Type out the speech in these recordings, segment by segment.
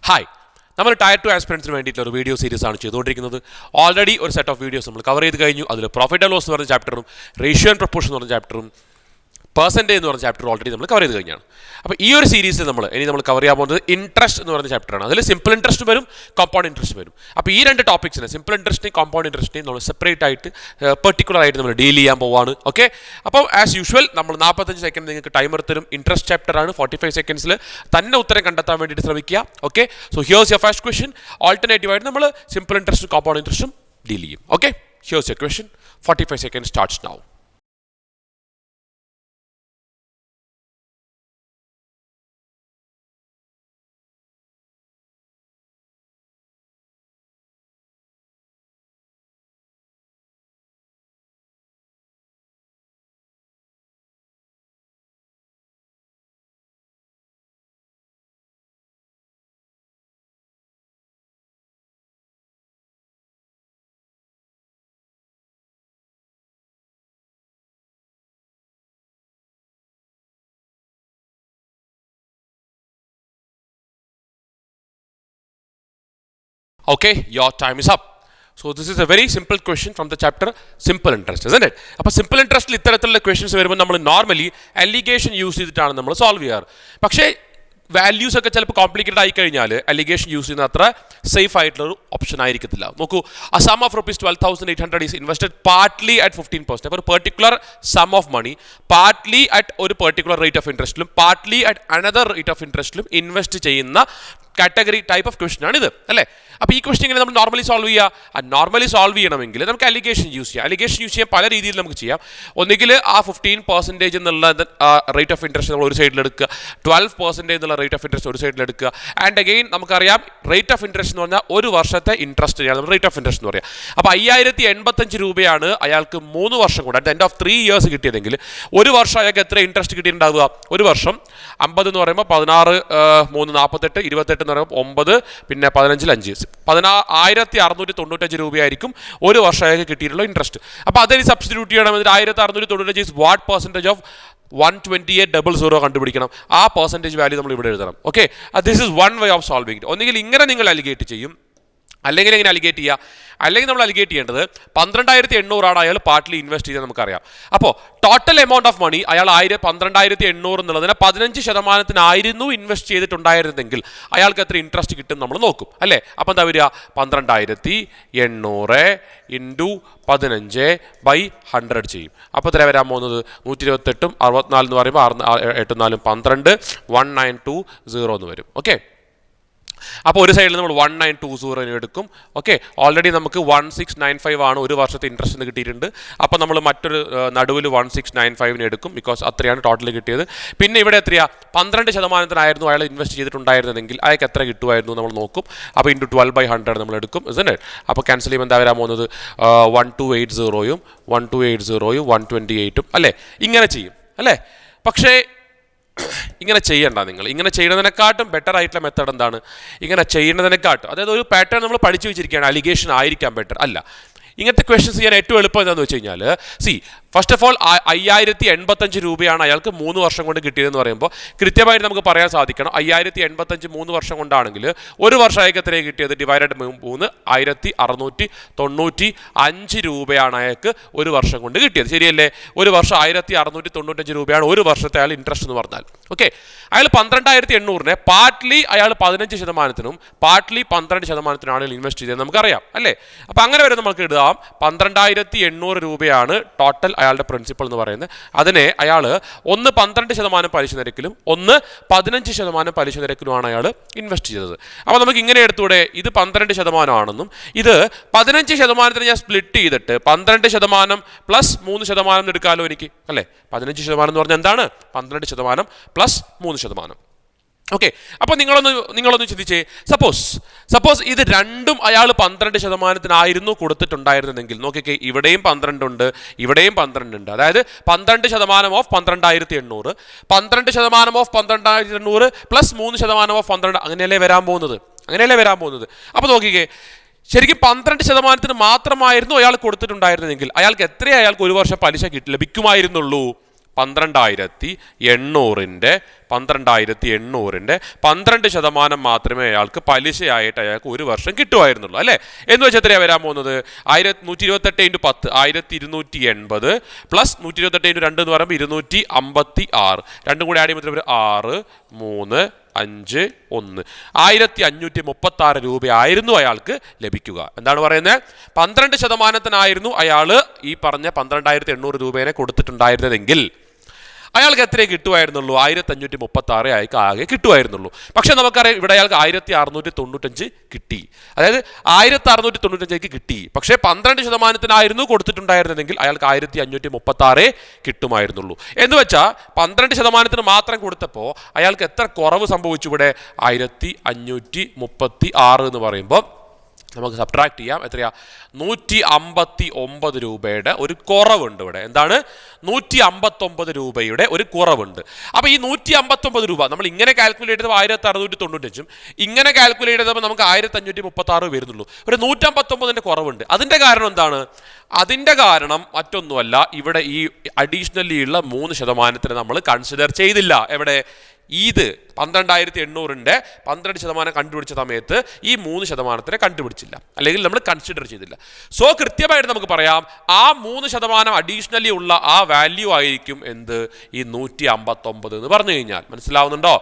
Hi, നമ്മൾ tyre 2 ആസ്പിറൻസിന് വേണ്ടിയിട്ടുള്ള ഒരു വീഡിയോ സീരീസ് ആണ് ചെയ്തുകൊണ്ടിരിക്കുന്നത്. ഓൾറെഡി ഒരു സെറ്റ് ഓഫ് വീഡിയോസ് നമ്മൾ കവർ ചെയ്ത് കഴിഞ്ഞു. അതിൽ പ്രോഫിറ്റ് ആൻഡ് ലോസ് എന്ന് പറഞ്ഞ ചാപ്റ്ററും റേഷ്യോ ആൻഡ് പ്രൊപ്പോർഷൻ എന്ന് പറഞ്ഞ ചാപ്റ്ററും പെർസെൻറ്റേജ് എന്ന് പറഞ്ഞ ചാപ്റ്റർ ഓൾറെഡി നമ്മൾ കവർ ചെയ്ത് കഴിഞ്ഞാണ്. അപ്പോൾ ഈ ഒരു സീരീസിൽ നമ്മൾ കവർ ചെയ്യാൻ പോകുന്നത് ഇൻട്രസ്റ്റ് എന്ന് പറഞ്ഞ ചാപ്റ്ററാണ്. അതിൽ സിമ്പിൾ ഇൻട്രസ്റ്റ് വരും, കോമ്പൗണ്ട് ഇൻട്രസ്റ്റ് വരും. അപ്പോൾ ഈ രണ്ട് ടോപ്പിക്സിനെ, സിമ്പിൾ ഇൻട്രസ്റ്റിനെയും കോമ്പൗണ്ട് ഇൻട്രസ്റ്റിനെയും നമ്മൾ സെപ്പറേറ്റ് ആയിട്ട് പെർട്ടിക്കുലർ ആയിട്ട് നമ്മൾ ഡീൽ ചെയ്യാൻ പോവാണ്. ഓക്കെ, അപ്പോൾ ആസ് യൂഷ്വൽ നമ്മൾ 45 സെക്കൻഡ് നിങ്ങൾക്ക് ടൈമർ തരും. ഇൻട്രസ്റ്റ് ചാപ്റ്ററാണ്. 45 സെക്കൻഡ്സിൽ തന്നെ ഉത്തരം കണ്ടെത്താൻ വേണ്ടിയിട്ട് ശ്രമിക്കുക. Okay, so here's your first question. Alternative ആയിട്ട് നമ്മൾ സിമ്പിൾ ഇൻട്രസ്റ്റും കോമ്പൗണ്ട് ഇൻട്രസ്റ്റും ഡീൽ ചെയ്യും. Okay, here's your question. 45 second starts now. Okay, your time is up. So this is a very simple question from the chapter simple interest, isn't it? അപ്പോൾ simple ഇൻട്രസ്റ്റിൽ ഇത്തരത്തിലുള്ള questions വരുമ്പോൾ നമ്മൾ normally allegation use ചെയ്തിട്ടാണ് നമ്മൾ solve ചെയ്യാറ്. പക്ഷേ values ഒക്കെ ചിലപ്പോൾ കോംപ്ലിക്കേറ്റഡ് ആയി കഴിഞ്ഞാൽ അലിഗേഷൻ യൂസ് ചെയ്യുന്ന അത്ര സേഫ് ആയിട്ടുള്ളൊരു ഓപ്ഷൻ ആയിരിക്കത്തില്ല. നോക്കൂ, a sum of rupees 12,800 is invested partly at 15%. അപ്പോൾ ഒരു particular sum of money partly at ഒരു പെർട്ടിക്കുലർ റേറ്റ് ഓഫ് ഇൻട്രസ്റ്റിലും partly at another rate of ഇൻട്രസ്റ്റിലും ഇൻവെസ്റ്റ് ചെയ്യുന്ന കാറ്റഗറി ടൈപ്പ് ഓഫ് ക്വസ്റ്റൻ ആണ് ഇത്, അല്ലേ? അപ്പോൾ ഈ ക്വസ്റ്റൻ ഇങ്ങനെ നമ്മൾ നോർമലി സോൾവ് ചെയ്യുക. നോർമലി സോൾവ് ചെയ്യണമെങ്കിൽ നമുക്ക് അലിഗേഷൻ യൂസ് ചെയ്യാം. അലിഗേഷൻ യൂസ് ചെയ്യാൻ പല രീതിയിൽ നമുക്ക് ചെയ്യാം. ഒന്നുകിൽ ആ 15% എന്നുള്ള റേറ്റ് ഓഫ് ഇൻട്രസ്റ്റ് നമ്മൾ ഒരു സൈഡിലെടുക്കുക, 12% എന്നുള്ള റേറ്റ് ഓഫ് ഇൻട്രസ്റ്റ് ഒരു സൈഡിലെടുക്കുക. ആൻഡ് അഗെയിൻ നമുക്കറിയാം റേറ്റ് ഓഫ് ഇൻട്രസ്റ്റ് എന്ന് പറഞ്ഞാൽ ഒരു വർഷത്തെ ഇൻട്രസ്റ്റ് നമ്മൾ റേറ്റ് ഓഫ് ഇൻട്രസ്റ്റ് എന്ന് പറയാം. അപ്പോൾ 5085 രൂപയാണ് അയാൾക്ക് 3 വർഷം കൊണ്ട് at the end of 3 years കിട്ടിയതെങ്കിൽ ഒരു വർഷം അയാൾക്ക് എത്ര ഇൻട്രസ്റ്റ് കിട്ടിയിട്ടുണ്ടാവുക? ഒരു വർഷം 50 എന്ന് പറയുമ്പോൾ 16 3 48 28 എന്ന് പറയുമ്പോൾ 9 പിന്നെ 15 5 1695 രൂപയായിരിക്കും ഒരു വർഷം അയാൾക്ക് കിട്ടിയിട്ടുള്ള ഇൻട്രസ്റ്റ്. അപ്പോൾ അതിന് സബ്സ്റ്റിറ്റ്യൂട്ട് ചെയ്യണം. 1695 ഇസ് വാട്ട് പെർസെൻറ്റേജ് ഓഫ് 128,00 കണ്ടുപിടിക്കണം. ആ പെർസെൻറ്റേജ് വാല്യൂ നമ്മൾ ഇവിടെ എഴുതണം. Okay, this is one way of solving it. ഒന്നുകിൽ ഇങ്ങനെ നിങ്ങൾ അലിഗേറ്റ് ചെയ്യും, അല്ലെങ്കിൽ എങ്ങനെ അലിഗേറ്റ് ചെയ്യുക? അല്ലെങ്കിൽ നമ്മൾ അലിഗേറ്റ് ചെയ്യേണ്ടത് 12,800 അയാൾ പാർട്ട്ലി ഇൻവെസ്റ്റ് ചെയ്താൽ നമുക്കറിയാം. അപ്പോൾ ടോട്ടൽ എമൗണ്ട് ഓഫ് മണി അയാൾ 12,800 എന്നുള്ളതിനെ 15% ഇൻവെസ്റ്റ് ചെയ്തിട്ടുണ്ടായിരുന്നെങ്കിൽ അയാൾക്ക് എത്ര ഇൻട്രസ്റ്റ് കിട്ടും നമ്മൾ നോക്കും, അല്ലേ? അപ്പോൾ എന്താ വരിക? 12,800 ഇൻറ്റു 15/100 ചെയ്യും. അപ്പോൾ എത്ര വരാൻ പോകുന്നത്? 128 64 എന്ന് പറയുമ്പോൾ 8 4 12 1920 എന്ന് വരും. ഓക്കെ, അപ്പോൾ ഒരു സൈഡിൽ നമ്മൾ 1920 എടുക്കും. ഓക്കെ, ഓൾറെഡി നമുക്ക് 1695 ആണ് ഒരു വർഷത്തെ ഇൻട്രസ്റ്റ് കിട്ടിയിട്ടുണ്ട്. അപ്പോൾ നമ്മൾ മറ്റൊരു നടുവിൽ 1695 എടുക്കും, ബിക്കോസ് അത്രയാണ് ടോട്ടൽ കിട്ടിയത്. പിന്നെ ഇവിടെ എത്രയാ? 12% അയാൾ ഇൻവെസ്റ്റ് ചെയ്തിട്ടുണ്ടായിരുന്നെങ്കിൽ അയാൾക്ക് എത്ര കിട്ടുമായിരുന്നു നമ്മൾ നോക്കും. അപ്പോൾ ഇൻറ്റു 12/100 നമ്മൾ എടുക്കും, ഇസന്റ് ഇറ്റ്? അപ്പോൾ ക്യാൻസൽ ചെയ്യുമ്പോൾ എന്താ വരാൻ പോകുന്നത്? 1280 1280 128, അല്ലേ? ഇങ്ങനെ ചെയ്യും, അല്ലേ? പക്ഷേ ഇങ്ങനെ ചെയ്യണ്ട. നിങ്ങൾ ഇങ്ങനെ ചെയ്യുന്നതിനെക്കാട്ടും ബെറ്റർ ആയിട്ടുള്ള മെത്തേഡ് എന്താണ്? ഇങ്ങനെ ചെയ്യുന്നതിനെക്കാട്ടും, അതായത് ഒരു പാറ്റേൺ നമ്മൾ പഠിച്ചു വെച്ചിരിക്കുകയാണ്, അലിഗേഷൻ ആയിരിക്കാം ബെറ്റർ. അല്ല, ഇങ്ങനത്തെ ക്വസ്റ്റ്യൻസ് ചെയ്യാൻ ഏറ്റവും എളുപ്പം എന്താണെന്ന് വെച്ച് കഴിഞ്ഞാൽ, ഫസ്റ്റ് ഓഫ് ഓൾ 5085 രൂപയാണ് അയാൾക്ക് 3 വർഷം കൊണ്ട് കിട്ടിയതെന്ന് പറയുമ്പോൾ കൃത്യമായിട്ട് നമുക്ക് പറയാൻ സാധിക്കണം 5085 3 വർഷം കൊണ്ടാണെങ്കിൽ ഒരു വർഷം അയാൾക്ക് എത്രയാണ് കിട്ടിയത്? ഡിവൈഡഡ് 3 1695 രൂപയാണ് അയാൾക്ക് ഒരു വർഷം കൊണ്ട് കിട്ടിയത്, ശരിയല്ലേ? ഒരു വർഷം 1695 രൂപയാണ് ഒരു വർഷത്തെ അയാൾ ഇൻട്രസ്റ്റ് എന്ന് പറഞ്ഞാൽ. ഓക്കെ, അയാൾ 12,800 പാർട്ട്ലി അയാൾ 15%, പാർട്ട്ലി 12% ഇൻവെസ്റ്റ് ചെയ്തത് നമുക്കറിയാം, അല്ലേ? അപ്പോൾ അങ്ങനെ വരെ നമുക്ക് ഇടാം. 12,800 രൂപയാണ് ടോട്ടൽ അയാളുടെ പ്രിൻസിപ്പൽ എന്ന് പറയുന്നത്. അതിനെ അയാൾ ഒന്ന് 12% പലിശ നിരക്കിലും ഒന്ന് 15% പലിശ നിരക്കിലുമാണ് അയാൾ ഇൻവെസ്റ്റ് ചെയ്തത്. അപ്പോൾ നമുക്ക് ഇങ്ങനെ എടുത്തൂടെ? ഇത് 12% ആണെന്നും ഇത് 15% ഞാൻ സ്പ്ലിറ്റ് ചെയ്തിട്ട് 12% പ്ലസ് 3% എടുക്കാമല്ലോ എനിക്ക്, അല്ലേ? 15% എന്ന് പറഞ്ഞാൽ എന്താണ്? 12% പ്ലസ് 3%. ഓക്കെ, അപ്പോൾ നിങ്ങളൊന്ന് ചിന്തിച്ചേ. സപ്പോസ് ഇത് രണ്ടും അയാൾ 12% കൊടുത്തിട്ടുണ്ടായിരുന്നെങ്കിൽ നോക്കിക്കേ, ഇവിടെയും 12 ഉണ്ട്, ഇവിടെയും 12 ഉണ്ട്. അതായത് 12% ഓഫ് 12,800 12% ഓഫ് 12,800 പ്ലസ് 3% ഓഫ് 12, അങ്ങനെയല്ലേ വരാൻ പോകുന്നത്? അപ്പോൾ നോക്കിക്കേ, ശരിക്കും 12% മാത്രമായിരുന്നു അയാൾ കൊടുത്തിട്ടുണ്ടായിരുന്നെങ്കിൽ അയാൾക്ക് എത്രയാണ് അയാൾക്ക് ഒരു വർഷം പലിശ ലഭിക്കുമായിരുന്നുള്ളൂ? 12,800 12,800-ന്റെ 12% മാത്രമേ അയാൾക്ക് പലിശയായിട്ട് അയാൾക്ക് ഒരു വർഷം കിട്ടുമായിരുന്നുള്ളൂ അല്ലേ? എന്ന് വെച്ചാൽ എത്രയാണ് വരാൻ പോകുന്നത്? 128 × 10 1280 പ്ലസ് 128 × 2 എന്ന് പറയുമ്പോൾ 256. രണ്ടും കൂടി ആഡ് ചെയ്യുമ്പോൾ 6 3 5 1 1536 രൂപയായിരുന്നു അയാൾക്ക് ലഭിക്കുക. എന്താണ് പറയുന്നത്? 12%-നായിരുന്നു അയാൾ ഈ പറഞ്ഞ 12,800 രൂപേനെ കൊടുത്തിട്ടുണ്ടായിരുന്നതെങ്കിൽ അയാൾക്ക് എത്രയേ കിട്ടുമായിരുന്നുള്ളൂ? 1536 അയാൾക്ക് ആകെ കിട്ടുമായിരുന്നുള്ളൂ. പക്ഷെ നമുക്കറിയാം ഇവിടെ അയാൾക്ക് 1695 കിട്ടി. അതായത് 1695 കിട്ടി. പക്ഷേ 12%-നായിരുന്നു കൊടുത്തിട്ടുണ്ടായിരുന്നതെങ്കിൽ അയാൾക്ക് 1536 കിട്ടുമായിരുന്നുള്ളൂ. എന്ന് വെച്ചാൽ 12%-ന് മാത്രം കൊടുത്തപ്പോൾ അയാൾക്ക് എത്ര കുറവ് സംഭവിച്ചു? ഇവിടെ 1536 എന്ന് പറയുമ്പോൾ നമുക്ക് സബ്ട്രാക്ട് ചെയ്യാം. എത്രയാ? 159 രൂപയുടെ ഒരു കുറവുണ്ട് ഇവിടെ. എന്താണ്? 159 രൂപയുടെ ഒരു കുറവുണ്ട്. അപ്പോൾ ഈ 159 രൂപ നമ്മൾ ഇങ്ങനെ കാൽക്കുലേറ്റ് ചെയ്തപ്പോൾ 1695, ഇങ്ങനെ കാൽക്കുലേറ്റ് ചെയ്തപ്പോൾ നമുക്ക് 1536 വരുന്നുള്ളൂ. ഒരു 159-ന്റെ കുറവുണ്ട്. അതിൻ്റെ കാരണം എന്താണ്? അതിൻ്റെ കാരണം മറ്റൊന്നുമല്ല, ഇവിടെ ഈ അഡീഷണലി ഉള്ള 3% നമ്മൾ കൺസിഡർ ചെയ്തില്ല. എവിടെ? ഇത് 12,800-ന്റെ 12% കണ്ടുപിടിച്ച സമയത്ത് ഈ 3% കണ്ടുപിടിച്ചില്ല, അല്ലെങ്കിൽ നമ്മൾ കൺസിഡർ ചെയ്തില്ല. സോ കൃത്യമായിട്ട് നമുക്ക് പറയാം ആ 3% അഡീഷണലി ഉള്ള ആ വാല്യൂ ആയിരിക്കും എന്ത്? ഈ 159 എന്ന് പറഞ്ഞു കഴിഞ്ഞാൽ. മനസ്സിലാവുന്നുണ്ടോ?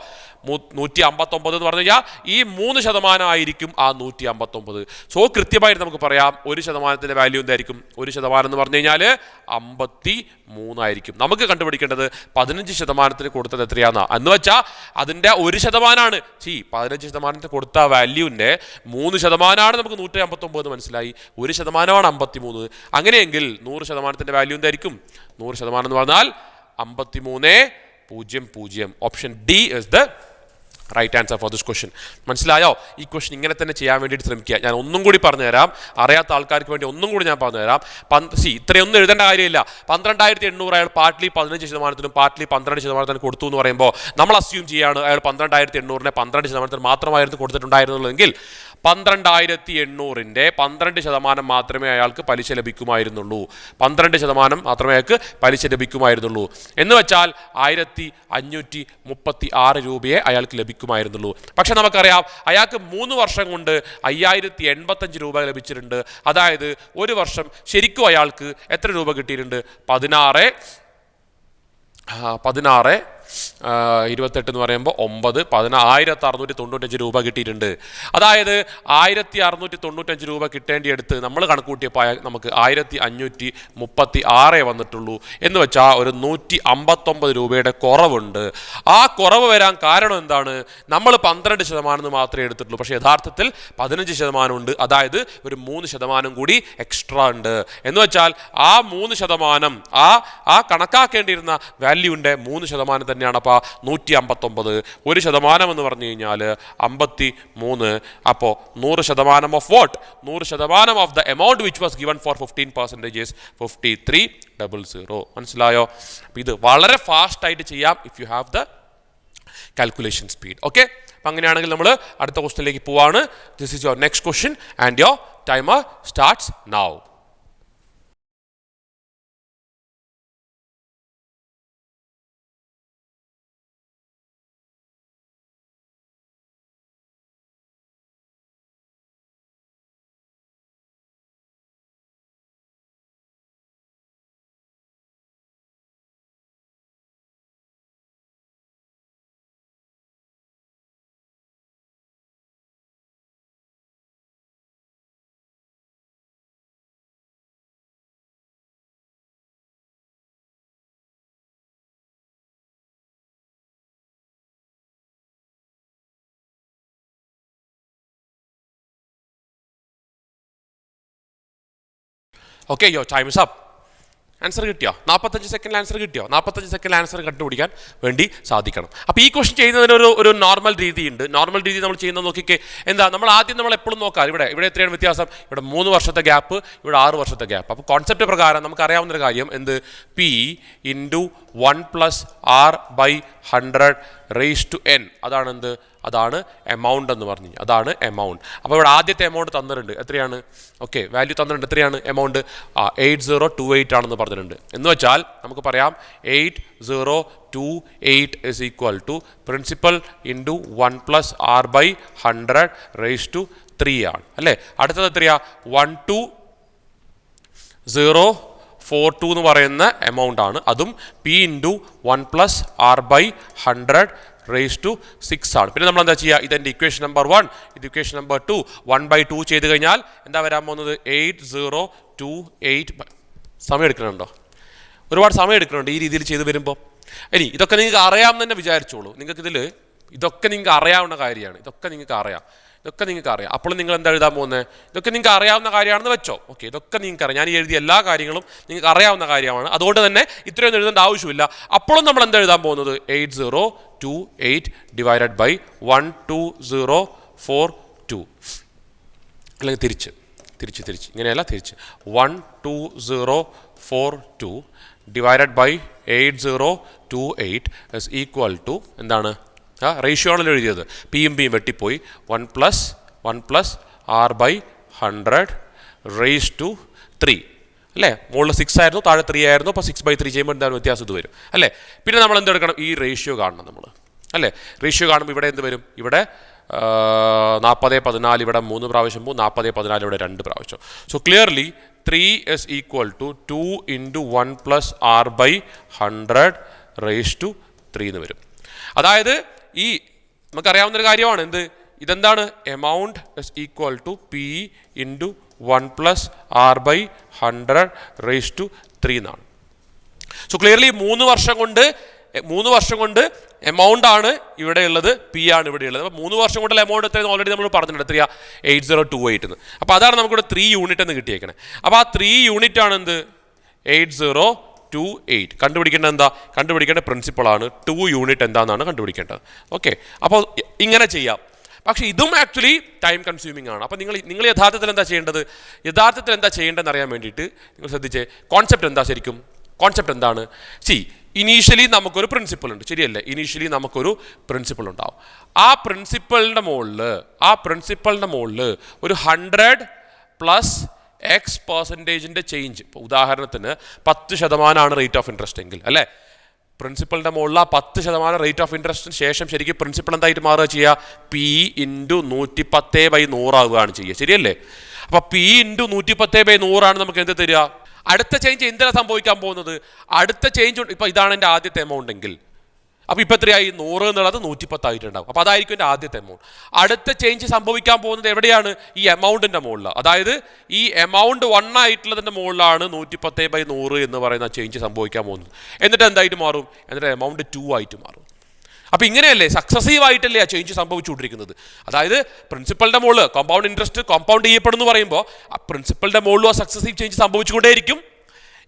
159 എന്ന് പറഞ്ഞു കഴിഞ്ഞാൽ ഈ 3% ആയിരിക്കും ആ 159. സോ കൃത്യമായിട്ട് നമുക്ക് പറയാം 1%-ന്റെ വാല്യൂ എന്തായിരിക്കും? 1% എന്ന് പറഞ്ഞു കഴിഞ്ഞാൽ 53 ആയിരിക്കും. നമുക്ക് കണ്ടുപിടിക്കേണ്ടത് 15%-ന് കൊടുത്തത് എത്രയാണെന്നാ. എന്ന് വെച്ചാൽ അതിൻ്റെ 1%. 15%-ന് കൊടുത്ത വാല്യൂവിൻ്റെ 3% നമുക്ക് 159 മനസ്സിലായി. 1%-ആണ് 53. അങ്ങനെയെങ്കിൽ 100%-ന്റെ വാല്യൂ എന്തായിരിക്കും? 100% എന്ന് പറഞ്ഞാൽ 53.00. Option D is the right answer for this question. മനസ്സിലായോ? ഈ ക്വസ്റ്റ്യൻ ഇങ്ങനെ തന്നെ ചെയ്യാൻ വേണ്ടിയിട്ട് ശ്രമിക്കുക. ഞാൻ ഒന്നും കൂടി പറഞ്ഞുതരാം, അറിയാത്ത ആൾക്കാർക്ക് വേണ്ടി ഒന്നും കൂടി ഞാൻ പറഞ്ഞുതരാം. ഇത്രയൊന്നും എഴുതേണ്ട കാര്യമില്ല. 12,800 അയാൾ പാർട്ട്ലി 15%-നും പാർട്ട്ലി 12%-നും കൊടുത്തു എന്ന് പറയുമ്പോൾ നമ്മൾ അസ്യൂം ചെയ്യാണ് അയാൾ 12,800-നെ 12%-ന് മാത്രമായിരുന്നു കൊടുത്തിട്ടുണ്ടായിരുന്നുള്ളെങ്കിൽ 12,800-ന്റെ 12% മാത്രമേ അയാൾക്ക് പലിശ ലഭിക്കുമായിരുന്നുള്ളൂ. 12% മാത്രമേ അയാൾക്ക് പലിശ ലഭിക്കുമായിരുന്നുള്ളൂ. എന്ന് വെച്ചാൽ 1536 രൂപയെ അയാൾക്ക് ലഭിക്കുമായിരുന്നുള്ളൂ. പക്ഷെ നമുക്കറിയാം അയാൾക്ക് 3 വർഷം കൊണ്ട് 5085 രൂപ ലഭിച്ചിട്ടുണ്ട്. അതായത് ഒരു വർഷം ശരിക്കും അയാൾക്ക് എത്ര രൂപ കിട്ടിയിട്ടുണ്ട്? 16 28 എന്ന് പറയുമ്പോൾ 9 1695 രൂപ കിട്ടിയിട്ടുണ്ട്. അതായത് 1695 രൂപ കിട്ടേണ്ടിയെടുത്ത് നമ്മൾ കണക്കൂട്ടിയപ്പോൾ നമുക്ക് 1536 വന്നിട്ടുള്ളൂ. എന്ന് വെച്ചാൽ ഒരു 159 രൂപയുടെ കുറവുണ്ട്. ആ കുറവ് വരാൻ കാരണം എന്താണ്? നമ്മൾ 12% മാത്രമേ എടുത്തിട്ടുള്ളൂ. പക്ഷേ യഥാർത്ഥത്തിൽ 15% ഉണ്ട്. അതായത് ഒരു 3% കൂടി എക്സ്ട്രാ ഉണ്ട്. എന്ന് വെച്ചാൽ ആ 3% ആ കണക്കാക്കേണ്ടിയിരുന്ന വാല്യൂവിൻ്റെ 3% തന്നെയാണ്. അപ്പോൾ 159 1% എന്ന് പറഞ്ഞു കഴിഞ്ഞാൽ 53. അപ്പോൾ 100% of what? 100% of the amount which was given for 15% is 5300. മനസ്സിലായോ? ഇത് വളരെ ഫാസ്റ്റ് ആയിട്ട് ചെയ്യാം if you have the calculation speed. Okay, അപ്പം അങ്ങനെയാണെങ്കിൽ നമ്മൾ അടുത്ത ക്വസ്റ്റ്യനിലേക്ക് പോവാണ്. This is your next question and your timer starts now. Okay, യോ ടൈം ഇസ് അപ്പ്. ആൻസർ കിട്ടിയോ? 45 സെക്കൻഡിൽ ആൻസർ കിട്ടിയോ? 45 സെക്കൻഡിൽ ആൻസർ കണ്ടുപിടിക്കാൻ വേണ്ടി സാധിക്കണം. അപ്പോൾ ഈ ക്വസ്റ്റ്യൻ ചെയ്യുന്നതിന് ഒരു നോർമൽ രീതിയുണ്ട്. നോർമൽ രീതി നമ്മൾ ചെയ്യുന്നത് നോക്കിക്കേ. എന്താ? നമ്മൾ ആദ്യം നമ്മൾ എപ്പോഴും നോക്കാം ഇവിടെ എത്രയാണ് വ്യത്യാസം? ഇവിടെ 3 വർഷത്തെ ഗ്യാപ്പ്, ഇവിടെ 6 വർഷത്തെ ഗ്യാപ്പ്. അപ്പോൾ കോൺസെപ്റ്റ് പ്രകാരം നമുക്കറിയാവുന്നൊരു കാര്യം എന്ത്? P × 1 + R/100 raise to n. അതാണ് എന്ത്? അതാണ് എമൗണ്ട് എന്ന് പറഞ്ഞു. അതാണ് എമൗണ്ട്. അപ്പോൾ ഇവിടെ ആദ്യത്തെ എമൗണ്ട് തന്നിട്ടുണ്ട്. എത്രയാണ്? ഓക്കെ, വാല്യൂ തന്നിട്ടുണ്ട്. എത്രയാണ് എമൗണ്ട്? 8028 ആണെന്ന് പറഞ്ഞിട്ടുണ്ട്. എന്ന് വെച്ചാൽ നമുക്ക് പറയാം 8028 is equal to principal into 1+r/100 raise to 3 ആണ് അല്ലേ. അടുത്തത് എത്രയാ? 12042 എന്ന് പറയുന്ന എമൗണ്ട് ആണ്. അതും p into 1+r/100 raise to 6 ആണ്. പിന്നെ നമ്മൾ എന്താ ചെയ്യുക? ഇതെൻ്റെ ഇക്വേഷൻ നമ്പർ 1, ഇത് ഇക്വേഷൻ നമ്പർ 2. 1/2 ചെയ്ത് കഴിഞ്ഞാൽ എന്താ വരാൻ പോകുന്നത്? 8028. സമയം എടുക്കുന്നുണ്ടോ? ഒരുപാട് സമയം എടുക്കുന്നുണ്ട് ഈ രീതിയിൽ ചെയ്ത് വരുമ്പോൾ. ഇനി ഇതൊക്കെ നിങ്ങൾക്ക് അറിയാമെന്ന് തന്നെ വിചാരിച്ചോളൂ. ഇതൊക്കെ നിങ്ങൾക്ക് അറിയാവുന്ന കാര്യമാണ്. ഇതൊക്കെ നിങ്ങൾക്ക് അറിയാം. അപ്പോൾ നിങ്ങൾ എന്താ എഴുതാൻ പോകുന്നത്? ഇതൊക്കെ നിങ്ങൾക്ക് അറിയാവുന്ന കാര്യമാണെന്ന് വെച്ചോ. ഓക്കെ, ഇതൊക്കെ നിങ്ങൾക്ക് അറിയാം. ഞാൻ എഴുതിയ എല്ലാ കാര്യങ്ങളും നിങ്ങൾക്ക് അറിയാവുന്ന കാര്യമാണ്. അതുകൊണ്ട് തന്നെ ഇത്രയൊന്നും എഴുതേണ്ട ആവശ്യമില്ല. അപ്പോഴും നമ്മൾ എന്താ എഴുതാൻ പോകുന്നത്? 8028 ഡിവൈഡഡ് ബൈ 12042. അല്ലെങ്കിൽ തിരിച്ച് ഇങ്ങനെയല്ല, തിരിച്ച് 12042 divided by 8028 is equal to എന്താണ്? റേഷ്യോ ആണല്ലോ എഴുതിയത്. പിയും ബിയും വെട്ടിപ്പോയി. 1+r/100 റേസ് ടു 3 അല്ലേ. മുകളിൽ 6 ആയിരുന്നു, താഴെ 3 ആയിരുന്നു. അപ്പോൾ 6/3 ചെയ്യുമ്പോൾ എന്താണ് വ്യത്യാസം? ഇത് വരും അല്ലേ. പിന്നെ നമ്മൾ എന്തെടുക്കണം? ഈ റേഷ്യോ കാണണം നമ്മൾ അല്ലേ. റേഷ്യോ കാണുമ്പോൾ ഇവിടെ എന്ത് വരും? ഇവിടെ 40/14 ഇവിടെ 3 പ്രാവശ്യം പോകും, 40/14 ഇവിടെ 2 പ്രാവശ്യം. So clearly 3 is equal to 2 into 1+r/100 raise to 3 എന്ന് വരും. അതായത് ഈ നമുക്കറിയാവുന്നൊരു കാര്യമാണ് എന്ത്? ഇതെന്താണ്? Amount is equal to p into 1+r/100 raise to 3 എന്നാണ്. സോ ക്ലിയർലി 3 വർഷം കൊണ്ട് എമൗണ്ട് ആണ് ഇവിടെ ഉള്ളത്, പി ആണ് ഇവിടെ ഉള്ളത്. അപ്പോൾ 3 വർഷം കൊണ്ടുള്ള എമൗണ്ട് എത്രയെന്ന് ഓൾറെഡി നമ്മൾ പറഞ്ഞിട്ടുണ്ട്. എത്രയാ? 8028 എന്ന്. അപ്പോൾ അതാണ് നമുക്കിവിടെ 3 യൂണിറ്റ് എന്ന് കിട്ടിയേക്കണേ. അപ്പോൾ ആ 3 യൂണിറ്റ് ആണ് എന്ത്? 8028. കണ്ടുപിടിക്കേണ്ടത് എന്താ? കണ്ടുപിടിക്കേണ്ട പ്രിൻസിപ്പളാണ് 2 യൂണിറ്റ് എന്താണെന്നാണ് കണ്ടുപിടിക്കേണ്ടത്. ഓക്കെ, അപ്പോൾ ഇങ്ങനെ ചെയ്യാം. പക്ഷേ ഇതും ആക്ച്വലി ടൈം കൺസ്യൂമിംഗ് ആണ്. അപ്പോൾ നിങ്ങൾ യഥാർത്ഥത്തിൽ എന്താ ചെയ്യേണ്ടതെന്ന് അറിയാൻ വേണ്ടിയിട്ട് നിങ്ങൾ ശ്രദ്ധിച്ചേ. കോൺസെപ്റ്റ് എന്താ ശരിക്കും? കോൺസെപ്റ്റ് എന്താണ്? ഇനീഷ്യലി നമുക്കൊരു പ്രിൻസിപ്പിൾ ഉണ്ട്, ശരിയല്ലേ? ഇനീഷ്യലി നമുക്കൊരു പ്രിൻസിപ്പിൾ ഉണ്ടാവും. ആ പ്രിൻസിപ്പളിൻ്റെ മുകളിൽ ഒരു 100+X% ചേഞ്ച്. ഇപ്പോൾ ഉദാഹരണത്തിന് 10% റേറ്റ് ഓഫ് ഇൻട്രസ്റ്റ് എങ്കിൽ അല്ലേ, പ്രിൻസിപ്പളിൻ്റെ മുകളിൽ ആ 10% റേറ്റ് ഓഫ് ഇൻട്രസ്റ്റിന് ശേഷം ശരിക്കും പ്രിൻസിപ്പൾ എന്തായിട്ട് മാറുക ചെയ്യുക? P ഇൻറ്റു 110/100 ആവുകയാണ് ചെയ്യുക, ശരിയല്ലേ? അപ്പോൾ P ഇൻറ്റു 110/100 ആണ് നമുക്ക് എന്ത് തരിക? അടുത്ത ചേഞ്ച് എന്തിനാണ് സംഭവിക്കാൻ പോകുന്നത്? അടുത്ത ചേഞ്ച് ഇപ്പോൾ ഇതാണ് എൻ്റെ ആദ്യത്തെ എമൗണ്ട് എങ്കിൽ, അപ്പോൾ ഇപ്പോൾ എത്രയായി? 100 എന്നുള്ളത് 110 ആയിട്ടുണ്ടാവും. അപ്പോൾ അതായിരിക്കും എൻ്റെ ആദ്യത്തെ എമൗണ്ട്. അടുത്ത ചേഞ്ച് സംഭവിക്കാൻ പോകുന്നത് എവിടെയാണ്? ഈ എമൗണ്ടിൻ്റെ മുകളിൽ. അതായത് ഈ എമൗണ്ട് 1 ആയിട്ടുള്ളതിൻ്റെ മുകളിലാണ് 110/100 എന്ന് പറയുന്ന ചേഞ്ച് സംഭവിക്കാൻ പോകുന്നത്. എന്നിട്ട് എന്തായിട്ട് മാറും? എന്നിട്ട് എമൗണ്ട് 2 ആയിട്ട് മാറും. അപ്പോൾ ഇങ്ങനെയല്ലേ സക്സസീവ് ആയിട്ടല്ലേ ആ ചേഞ്ച് സംഭവിച്ചുകൊണ്ടിരിക്കുന്നത്. അതായത് പ്രിൻസിപ്പളിൻ്റെ മുകളിൽ കോമ്പൗണ്ട് ഇൻട്രസ്റ്റ് കോമ്പൗണ്ട് ചെയ്യപ്പെടുന്നു പറയുമ്പോൾ ആ പ്രിൻസിപ്പളിൻ്റെ മുകളിലും ആ സക്സസീവ് ചേഞ്ച് സംഭവിച്ചുകൊണ്ടേയിരിക്കും.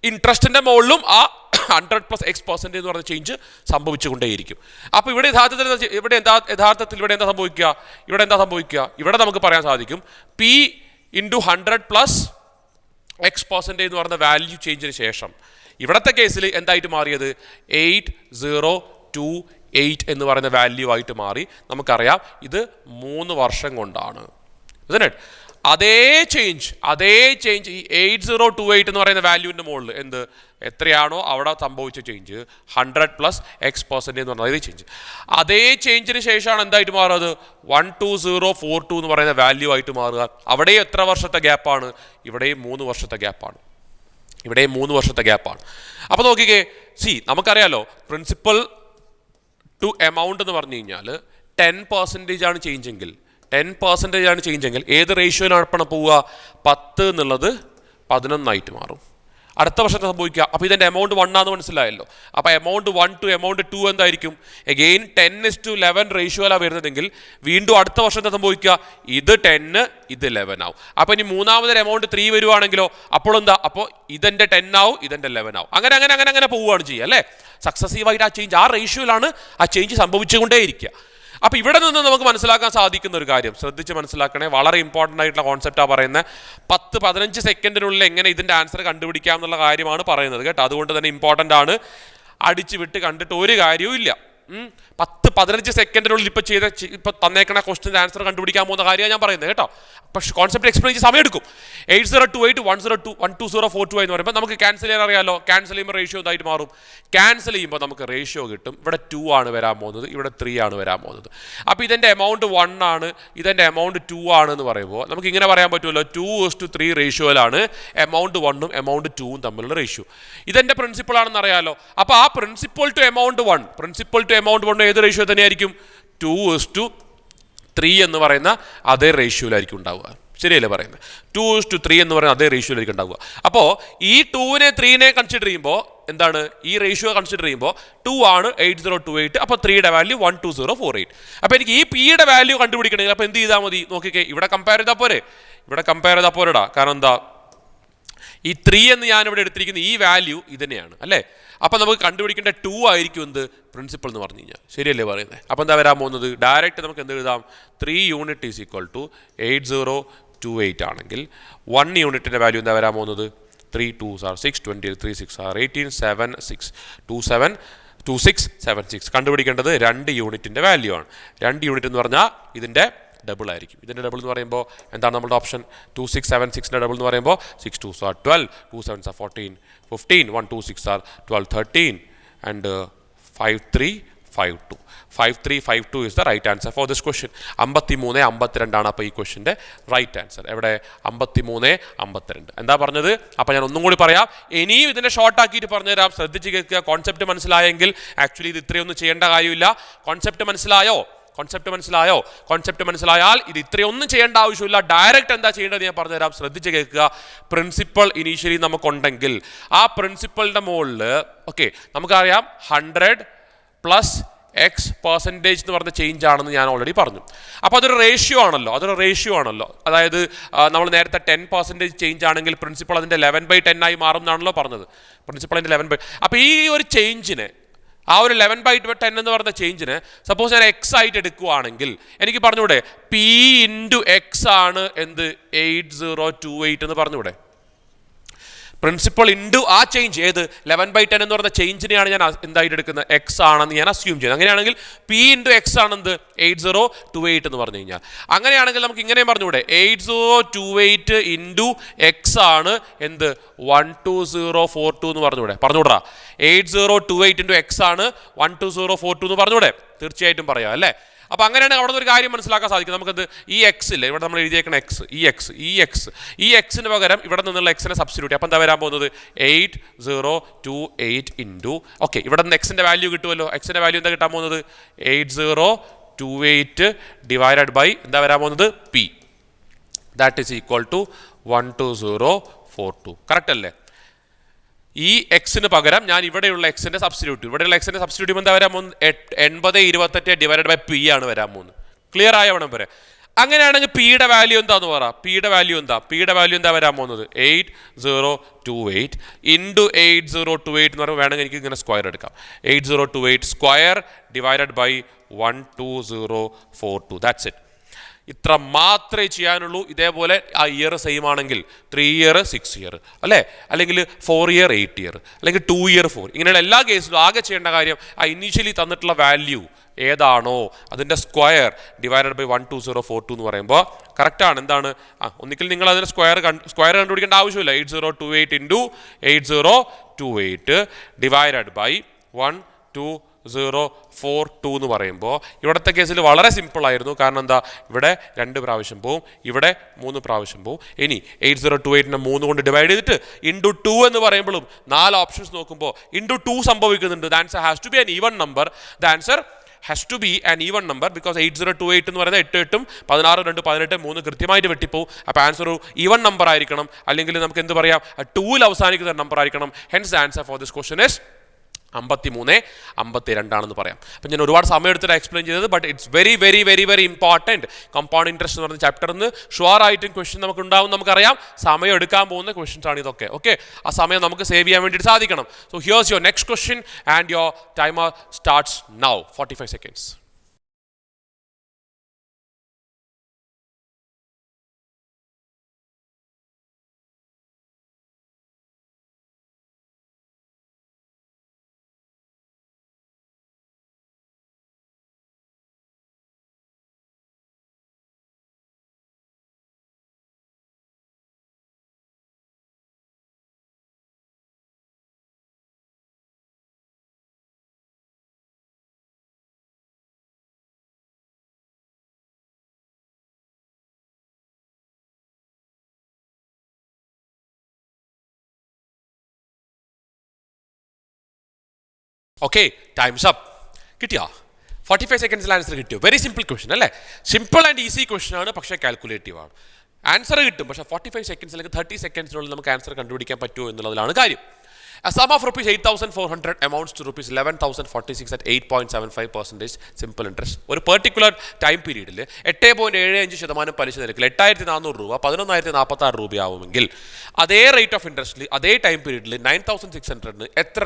ഇൻട്രസ്റ്റിൻ്റെ മുകളിലും ആ 100+X% എന്ന് പറയുന്ന ചേഞ്ച് സംഭവിച്ചുകൊണ്ടേയിരിക്കും. അപ്പോൾ ഇവിടെ യഥാർത്ഥത്തിൽ എന്താ സംഭവിക്കുക? ഇവിടെ നമുക്ക് പറയാൻ സാധിക്കും P ഇൻറ്റു 100+X% എന്ന് പറയുന്ന വാല്യൂ ചേഞ്ചിന് ശേഷം ഇവിടത്തെ കേസിൽ എന്തായിട്ട് മാറിയത്? 8028 എന്ന് പറയുന്ന വാല്യൂ ആയിട്ട് മാറി. നമുക്കറിയാം ഇത് 3 വർഷം കൊണ്ടാണ്. അതേ ചേഞ്ച് ഈ 8028 എന്ന് പറയുന്ന വാല്യൂവിൻ്റെ മുകളിൽ എത്രയാണോ അവിടെ സംഭവിച്ച ചേഞ്ച് 100+X% എന്ന് പറഞ്ഞാൽ അതേ ചേഞ്ച്. അതേ ചേഞ്ചിന് ശേഷമാണ് എന്തായിട്ട് മാറുന്നത്? 12042 എന്ന് പറയുന്ന വാല്യൂ ആയിട്ട് മാറുക. അവിടെ എത്ര വർഷത്തെ ഗ്യാപ്പാണ്? ഇവിടെയും 3 വർഷത്തെ ഗ്യാപ്പാണ്. അപ്പോൾ നോക്കിക്കേ, നമുക്കറിയാലോ പ്രിൻസിപ്പൽ ടു എമൗണ്ട് എന്ന് പറഞ്ഞു കഴിഞ്ഞാൽ 10% ആണ് ചേഞ്ച് എങ്കിൽ 10% ചേഞ്ചെങ്കിൽ ഏത് റേഷ്യോയിലാണ് പോവുക? 10 എന്നുള്ളത് 11 ആയിട്ട് മാറും. അടുത്ത വർഷത്തെ സംഭവിക്കുക. അപ്പോൾ ഇതിൻ്റെ എമൗണ്ട് 1 ആണെന്ന് മനസ്സിലായല്ലോ. അപ്പോൾ എമൗണ്ട് 1 ടു എമൗണ്ട് 2 എന്തായിരിക്കും? എഗെയിൻ 10:11 റേഷ്യോയിലാണ് വരുന്നതെങ്കിൽ വീണ്ടും അടുത്ത വർഷത്തെ സംഭവിക്കുക ഇത് 10 ഇത് 11 ആവും. അപ്പോൾ ഇനി മൂന്നാമതൊരു എമൗണ്ട് 3 വരുവാണെങ്കിലോ അപ്പോൾ എന്താ? അപ്പോൾ ഇതെൻ്റെ 10 ആവും, ഇതെൻ്റെ 11 ആവും. അങ്ങനെ പോവുകയാണ് ചെയ്യുക അല്ലേ. സക്സസീവായിട്ട് ആ ചേഞ്ച് ആ റേഷ്യോയിലാണ് ആ ചേഞ്ച് സംഭവിച്ചുകൊണ്ടേയിരിക്കുക. അപ്പോൾ ഇവിടെ നിന്ന് നമുക്ക് മനസ്സിലാക്കാൻ സാധിക്കുന്ന ഒരു കാര്യം ശ്രദ്ധിച്ച് മനസ്സിലാക്കണേ, വളരെ ഇമ്പോർട്ടൻ്റ് ആയിട്ടുള്ള കോൺസെപ്റ്റാണ് പറയുന്നത്. 10-15 സെക്കൻഡിനുള്ളിൽ എങ്ങനെ ഇതിൻ്റെ ആൻസർ കണ്ടുപിടിക്കാം എന്നുള്ള കാര്യമാണ് പറയുന്നത് കേട്ടോ. അതുകൊണ്ട് തന്നെ ഇമ്പോർട്ടൻ്റ് ആണ്, അടിച്ചു വിട്ട് കണ്ടിട്ട് ഒരു കാര്യവും ഇല്ല. 10-15 സെക്കൻഡിനുള്ളിൽ ഇപ്പൊ തന്നേക്കണ ക്വസ്റ്റിൻ്റെ ആൻസർ കണ്ടുപിടിക്കാൻ പോകുന്ന കാര്യമാണ് ഞാൻ പറയുന്നത് കേട്ടോ. പക്ഷെ കോൺസെപ്റ്റ് എക്സ്പ്ലെയിൻ ചെയ്ത് സമയം എടുക്കും. 8028 102 എന്ന് പറയുമ്പോൾ നമുക്ക് ക്യാൻസൽ ചെയ്യാൻ അറിയാമല്ലോ. ക്യാൻസൽ ചെയ്യുമ്പോൾ റേഷ്യോ ഇതായിട്ട് മാറും. ക്യാൻസൽ ചെയ്യുമ്പോൾ നമുക്ക് റേഷ്യോ കിട്ടും. ഇവിടെ 2 ആണ് വരാൻ പോകുന്നത്, ഇവിടെ 3 ആണ് വരാൻ പോകുന്നത്. അപ്പോൾ ഇതിൻ്റെ എമൗണ്ട് 1 ആണ്, ഇതിൻ്റെ എമൗണ്ട് 2 ആണ് എന്ന് പറയുമ്പോൾ നമുക്ക് ഇങ്ങനെ പറയാൻ പറ്റുമല്ലോ, 2:3 റേഷ്യോയിലാണ് എമൗണ്ട് 1ഉം എമൗണ്ട് 2ഉം തമ്മിലുള്ള റേഷ്യോ. ഇതെൻ്റെ പ്രിൻസിപ്പിൾ ആണെന്ന് അറിയാമല്ലോ. അപ്പോൾ ആ പ്രിൻസിപ്പിൾ ടു എമൗണ്ട് 1 ഏത് റേഷ്യോ തന്നെയായിരിക്കും? 2:3 എന്ന് പറയുന്ന അതേ റേഷ്യോയിലായിരിക്കും ഉണ്ടാവുക. ശരിയല്ലേ പറയുന്നത്? 2:3 എന്ന് പറയുന്ന അതേ റേഷ്യോയിലായിരിക്കും ഉണ്ടാവുക. അപ്പോൾ ഈ 2നെ 3നെ കൺസിഡർ ചെയ്യുമ്പോൾ എന്താണ്? ഈ റേഷ്യോ കൺസിഡർ ചെയ്യുമ്പോൾ 2 ആണ് 8028. അപ്പോൾ 3യുടെ വാല്യൂ 12048. അപ്പോൾ എനിക്ക് ഈ പിയുടെ വാല്യൂ കണ്ടുപിടിക്കണമെങ്കിൽ അപ്പോൾ എന്ത് ചെയ്താൽ മതി? നോക്കിക്കേ, ഇവിടെ കമ്പയർ ചെയ്താൽ പോരെടാ. കാരണം എന്താ, ഈ 3 എന്ന് ഞാനിവിടെ എടുത്തിരിക്കുന്ന ഈ വാല്യൂ ഇത് തന്നെയാണ് അല്ലേ. അപ്പം നമുക്ക് കണ്ടുപിടിക്കേണ്ട 2 ആയിരിക്കും എന്ത്? പ്രിൻസിപ്പൾ എന്ന് പറഞ്ഞു കഴിഞ്ഞാൽ. ശരിയല്ലേ പറയുന്നത്? അപ്പം എന്താ വരാൻ പോകുന്നത്? ഡയറക്റ്റ് നമുക്ക് എന്ത് എഴുതാം? 3 യൂണിറ്റ് ഈസ് ഈക്വൽ ടു 8028 ആണെങ്കിൽ 1 യൂണിറ്റിൻ്റെ വാല്യൂ എന്താ വരാൻ പോകുന്നത്? 3 2s are 6, 20 3 6 are 18, 7 6 2676. കണ്ടുപിടിക്കേണ്ടത് 2 യൂണിറ്റിൻ്റെ വാല്യൂ ആണ്. 2 യൂണിറ്റ് എന്ന് പറഞ്ഞാൽ ഇതിൻ്റെ ഡബിൾ ആയിരിക്കും. ഇതിൻ്റെ ഡബിൾ എന്ന് പറയുമ്പോൾ എന്താണ് നമ്മുടെ ഓപ്ഷൻ? 2676ൻ്റെ ഡബിൾ എന്ന് പറയുമ്പോൾ 6 2s are 12, 2 7s are 14, 15, 1 2 6 are 12, 13 and 5 3 5 2. 5 3 5 2 is the right answer for this question. 53 52 ആണ് അപ്പോൾ ഈ ക്വസ്റ്റിൻ്റെ റൈറ്റ് ആൻസർ. എവിടെ? 53 52. എന്താ പറഞ്ഞത്? അപ്പോൾ ഞാൻ ഒന്നും കൂടി പറയാം, ഇനിയും ഇതിനെ ഷോർട്ട് ആക്കിയിട്ട് പറഞ്ഞുതരാം. ശ്രദ്ധിച്ച് കേൾക്കുക. കോൺസെപ്റ്റ് മനസ്സിലായെങ്കിൽ ആക്ച്വലി ഇത് ഇത്രയൊന്നും ചെയ്യേണ്ട കാര്യമില്ല. കോൺസെപ്റ്റ് മനസ്സിലായാൽ ഇത് ഇത്രയൊന്നും ചെയ്യേണ്ട ആവശ്യമില്ല. ഡയറക്റ്റ് എന്താ ചെയ്യേണ്ടത് ഞാൻ പറഞ്ഞുതരാം. ശ്രദ്ധിച്ച് കേൾക്കുക. പ്രിൻസിപ്പൾ ഇനീഷ്യലി നമുക്കുണ്ടെങ്കിൽ ആ പ്രിൻസിപ്പളിൻ്റെ മുകളിൽ ഓക്കെ നമുക്കറിയാം 100 പ്ലസ് എക്സ് പെർസെൻറ്റേജ് എന്ന് പറഞ്ഞ ചേഞ്ച് ആണെന്ന് ഞാൻ ഓൾറെഡി പറഞ്ഞു. അപ്പോൾ അതൊരു റേഷ്യോ ആണല്ലോ. അതായത് നമ്മൾ നേരത്തെ 10% ചേഞ്ച് ആണെങ്കിൽ പ്രിൻസിപ്പൾ അതിൻ്റെ 11/10 ആയി മാറും എന്നാണല്ലോ പറഞ്ഞത്. പ്രിൻസിപ്പളിൻ്റെ 11/. അപ്പോൾ ഈ ഒരു ചേഞ്ചിനെ, ആ ഒരു 11/10 എന്ന് പറയുന്ന ചേഞ്ചിന് സപ്പോസ് ഞാൻ എക്സ് ആയിട്ട് എടുക്കുകയാണെങ്കിൽ എനിക്ക് പറഞ്ഞൂടെ പി ഇൻറ്റു എക്സ് ആണ് എന്ത്? 8028 എന്ന് പറഞ്ഞൂടെ? പ്രിൻസിപ്പൾ ഇൻറ്റു ആ ചേഞ്ച് ഏത് 11/10 എന്ന് പറയുന്ന ചേഞ്ചിനെയാണ് ഞാൻ എന്തായിട്ട് എടുക്കുന്നത്? എക്സ് ആണെന്ന് ഞാൻ അസ്യൂം ചെയ്യുന്നത്. അങ്ങനെയാണെങ്കിൽ പി ഇൻറ്റു എക്സ് ആണെന്ത്? 8028 എന്ന് പറഞ്ഞു കഴിഞ്ഞാൽ. അങ്ങനെയാണെങ്കിൽ നമുക്ക് ഇങ്ങനെയും പറഞ്ഞൂടെ 8028 ഇൻറ്റു എക്സ് ആണ് എന്ത്? 12042 എന്ന് പറഞ്ഞൂടാ. 8028 ഇൻറ്റു എക്സ് ആണ് 12042 എന്ന് പറഞ്ഞൂടെ? തീർച്ചയായിട്ടും പറയാം അല്ലേ. അപ്പോൾ അങ്ങനെയാണെങ്കിൽ അവിടെ നിന്ന് ഒരു കാര്യം മനസ്സിലാക്കാൻ സാധിക്കും. നമുക്കത് ഈ എക്സ് ഇല്ലേ, ഇവിടെ നമ്മൾ എഴുതിയേക്കണ ഈ എക്സിന് പകരം ഇവിടെ നിന്നുള്ള എക്സിനെ സബ്സ്റ്റിറ്റ്യൂട്ട്. അപ്പോൾ എന്താ വരാൻ പോകുന്നത്? 8028 ഇൻറ്റു ഓക്കെ ഇവിടെ നിന്ന് എക്സിൻ്റെ വാല്യൂ കിട്ടുമല്ലോ. എക്സിൻ്റെ വാല്യൂ എന്താ കിട്ടാൻ പോകുന്നത്? 8028 ഡിവൈഡഡ് ബൈ എന്താ വരാൻ പോകുന്നത്? P. That is equal to 12042. Correct അല്ലേ? ഈ എക്സിന് പകരം ഞാൻ ഇവിടെയുള്ള എക്സിൻ്റെ സബ്സ്റ്റിറ്റ്യൂട്ട് എന്താ വരാൻ പോകുന്നത്? 8028 ഡിവൈഡഡ് ബൈ പി ആണ് വരാൻ പോകുന്നത്. ക്ലിയർ ആയവണം വരെ. അങ്ങനെയാണെങ്കിൽ പിയുടെ വാല്യൂ എന്താന്ന് പറ? പിയുടെ വാല്യൂ എന്താ വരാൻ പോകുന്നത്? 8028 ഇൻറ്റു 8028 എന്ന് പറയുമ്പോൾ വേണമെങ്കിൽ എനിക്ക് ഇങ്ങനെ സ്ക്വയർ എടുക്കാം. 8028 square divided by 12042. That's it. ഇത്ര മാത്രമേ ചെയ്യാനുള്ളൂ. ഇതേപോലെ ആ ഇയർ സെയിം ആണെങ്കിൽ 3 ഇയർ 6 ഇയർ അല്ലേ, അല്ലെങ്കിൽ 4 ഇയർ 8 ഇയർ, അല്ലെങ്കിൽ 2 ഇയർ 4, ഇങ്ങനെയുള്ള എല്ലാ കേസിലും ആകെ ചെയ്യേണ്ട കാര്യം ആ ഇനീഷ്യലി തന്നിട്ടുള്ള വാല്യൂ ഏതാണോ അതിൻ്റെ സ്ക്വയർ ഡിവൈഡഡ് ബൈ 12042 എന്ന് പറയുമ്പോൾ കറക്റ്റാണ്. എന്താണ്? ഒന്നിക്കൽ നിങ്ങൾ അതിൻ്റെ സ്ക്വയർ കണ്ടുപിടിക്കേണ്ട ആവശ്യമില്ല. 8028 ഇൻറ്റു 8028 ഡിവൈഡഡ് ബൈ 12042 എന്ന് പറയുമ്പോൾ ഇവിടുത്തെ കേസിൽ വളരെ സിമ്പിളായിരുന്നു. കാരണം എന്താ? ഇവിടെ 2 പ്രാവശ്യം പോവും, ഇവിടെ 3 പ്രാവശ്യം പോവും. ഇനി 8028നെ 3 കൊണ്ട് ഡിവൈഡ് ചെയ്തിട്ട് ഇൻറ്റു 2 എന്ന് പറയുമ്പോഴും 4 ഓപ്ഷൻസ് നോക്കുമ്പോൾ ഇൻറ്റു 2 സംഭവിക്കുന്നുണ്ട്. The answer has to be an even number. The answer has to be an even number because 8028 എന്ന് പറയുന്നത് 8 8 16 2 18 3 കൃത്യമായിട്ട് വെട്ടിപ്പോവും. അപ്പോൾ ആൻസർ ഒരു ഈവൻ നമ്പർ ആയിരിക്കണം, അല്ലെങ്കിൽ നമുക്ക് എന്ത് പറയാം? 2ൽ അവസാനിക്കുന്ന നമ്പർ ആയിരിക്കണം. Hence the answer for this question is 53 52 ആണെന്ന് പറയാം. അപ്പം ഞാൻ ഒരുപാട് സമയം എടുത്തിട്ട് എക്സ്പ്ലെയിൻ ചെയ്തത്, but it's very very very very important. Compound interest എന്ന് പറഞ്ഞ ചാപ്റ്ററിൽ നിന്ന് ഷുവർ ആയിട്ടും ക്വസ്റ്റ്യൻ നമുക്ക് ഉണ്ടാവും. നമുക്കറിയാം സമയം എടുക്കാൻ പോകുന്ന ക്വസ്റ്റ്യൻസ് ആണ് ഇതൊക്കെ. ഓക്കെ, ആ സമയം നമുക്ക് സേവ് ചെയ്യാൻ വേണ്ടിയിട്ട് സാധിക്കണം. So here's your next question and your timer starts now. 45 seconds. Okay, times up. കിട്ടിയോ? 45 സെക്കൻഡ്സിൽ ആൻസർ കിട്ടിയോ? വെരി സിമ്പിൾ ക്വസ്റ്റൻ അല്ലേ? സിമ്പിൾ ആൻഡ് ഈസി ക്വസ്റ്റൻ ആണ്, പക്ഷേ കാൽക്കുലേറ്റീവ് ആണ്. ആൻസർ കിട്ടും, പക്ഷേ 45 സെക്കൻഡ്സ് അല്ലെങ്കിൽ 30 സെക്കൻഡ്സിനുള്ളിൽ നമുക്ക് ആൻസർ കണ്ടുപിടിക്കാൻ പറ്റുമോ എന്നുള്ളതിലാണ് കാര്യം. A sum of rupees 8,400 amounts to rupees 11,046 at 8.75% simple interest. ഒരു പെർട്ടിക്കുലർ ടൈം പീരീഡിൽ 8.75% പലിശ നിരക്കിൽ 8,400 രൂപ 11,046 രൂപയാവുമെങ്കിൽ അതേ റേറ്റ് ഓഫ് ഇൻട്രസ്റ്റിൽ അതേ ടൈം പീരീഡിൽ 9,600 എത്ര